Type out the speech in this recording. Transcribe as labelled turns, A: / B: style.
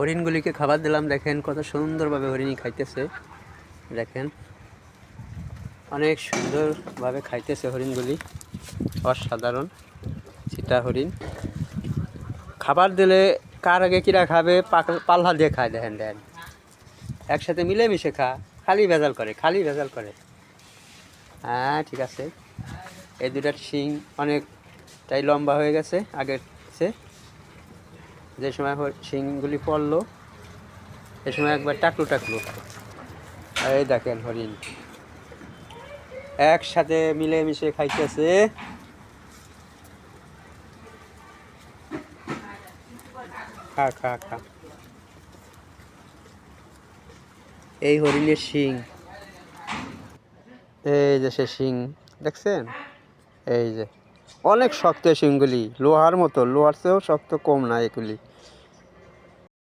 A: হরিণগুলিকে খাবার দিলাম, দেখেন কত সুন্দরভাবে হরিণী খাইতেছে। দেখেন অনেক সুন্দরভাবে খাইতেছে হরিণগুলি, অসাধারণ চিতা হরিণ। খাবার দিলে কার আগে কিরা খাবে, পাল্লা দিয়ে খায়। দেখেন দেখেন একসাথে মিলেমিশে খালি ভেজাল করে। হ্যাঁ ঠিক আছে, এই দুটার শিং অনেকটাই লম্বা হয়ে গেছে আগের চেয়ে। যে সময় শিংগুলি পড়লো এ সময় একবার টাকলু। এই দেখেন হরিণ একসাথে মিলেমিশে খাইতেছে। খা। এই হরিণের শিং, এই যে সে শিং দেখছেন, এই যে অনেক শক্ত শিংগুলি, লোহার মতো, লোহার চেয়েও শক্ত কম না এগুলি।